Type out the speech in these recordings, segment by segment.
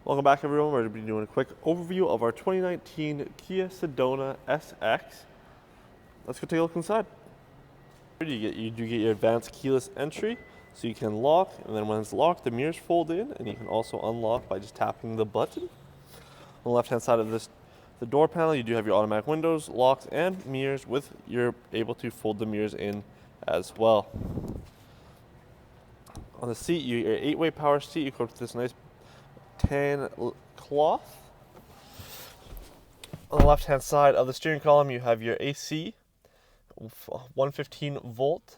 Welcome back, everyone. We're going to be doing a quick overview of our 2019 Kia Sedona SX. Let's go take a look inside. You do get your advanced keyless entry, so you can lock, and then when it's locked, the mirrors fold in, and you can also unlock by just tapping the button. On the left-hand side of the door panel, you do have your automatic windows, locks, and mirrors. You're able to fold the mirrors in as well. On the seat, your 8-way power seat, you come to this nice tan cloth. On the left hand side of the steering column, you have your AC 115 volt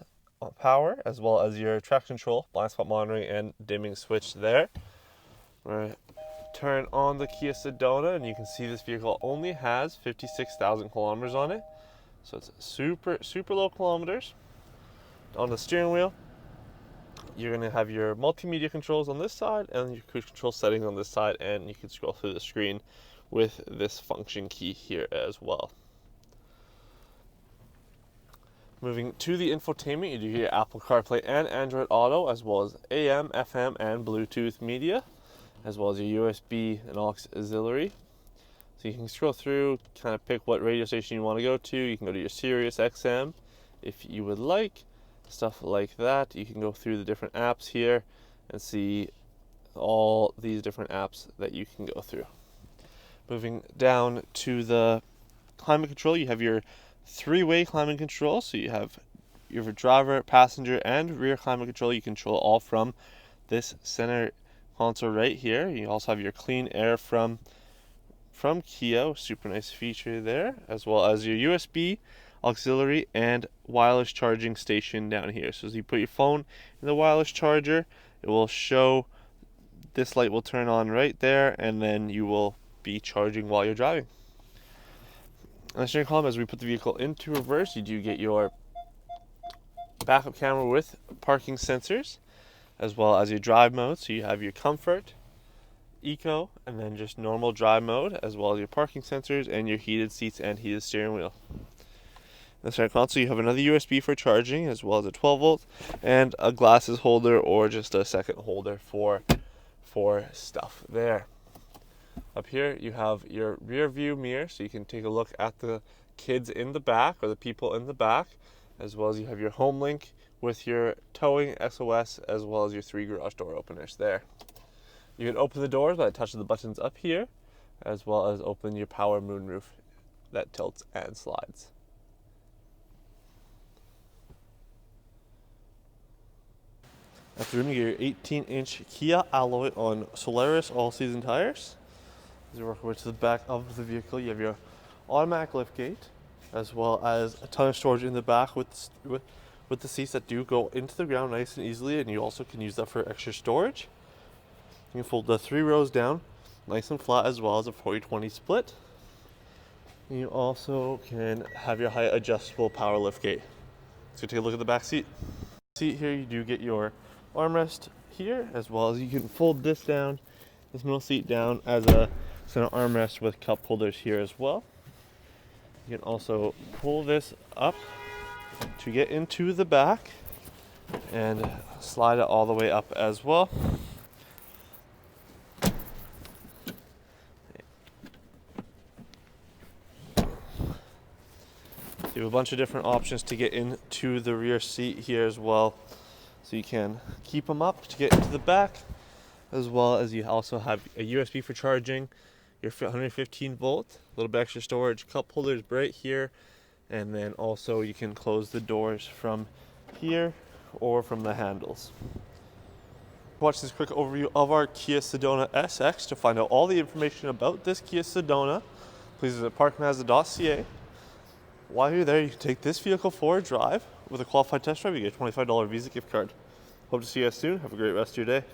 power, as well as your traction control, blind spot monitoring, and dimming switch there. Right. Turn on the Kia Sedona, and you can see this vehicle only has 56,000 kilometers on it, so it's super low kilometers. On the steering wheel, you're going to have your multimedia controls on this side and your cruise control settings on this side, and you can scroll through the screen with this function key here as well. Moving to the infotainment, you do hear Apple CarPlay and Android Auto, as well as AM, FM, and Bluetooth media, as well as your USB and aux auxiliary. So you can scroll through, kind of pick what radio station you want to go to. You can go to your Sirius XM if you would like. Stuff like that. You can go through the different apps here and see all these different apps that you can go through. Moving down to the climate control, you have your 3-way climate control. So you have your driver, passenger, and rear climate control. You control all from this center console right here. You also have your clean air from Kia, super nice feature there, as well as your USB auxiliary and wireless charging station down here. So as you put your phone in the wireless charger, it will show, this light will turn on right there, and then you will be charging while you're driving. On the steering column, as we put the vehicle into reverse, you do get your backup camera with parking sensors, as well as your drive mode. So you have your comfort, eco, and then just normal drive mode, as well as your parking sensors and your heated seats and heated steering wheel. In the center console, you have another USB for charging, as well as a 12 volt and a glasses holder, or just a second holder for stuff there. Up here you have your rear view mirror, so you can take a look at the kids in the back or the people in the back, as well as you have your HomeLink with your towing SOS, as well as your 3 garage door openers there. You can open the doors by touching the buttons up here, as well as open your power moonroof that tilts and slides. At the rim, you get your 18-inch Kia alloy on Solaris all-season tires. As you work your way to the back of the vehicle, you have your automatic liftgate, as well as a ton of storage in the back with the seats that do go into the ground nice and easily, and you also can use that for extra storage. You can fold the 3 rows down nice and flat, as well as a 40-20 split. You also can have your height adjustable power liftgate. So take a look at the back seat. Here you do get your armrest here, as well as you can fold this middle seat down as a center armrest with cup holders here as well. You can also pull this up to get into the back and slide it all the way up as well. You have a bunch of different options to get into the rear seat here as well. So you can keep them up to get into the back, as well as you also have a USB for charging, your 115 volt, a little bit extra storage, cup holders right here, and then also you can close the doors from here or from the handles. Watch this quick overview of our Kia Sedona SX. To find out all the information about this Kia Sedona, please visit parkmazda.ca. While you're there, you can take this vehicle for a drive. With a qualified test drive, you get a $25 Visa gift card. Hope to see you guys soon. Have a great rest of your day.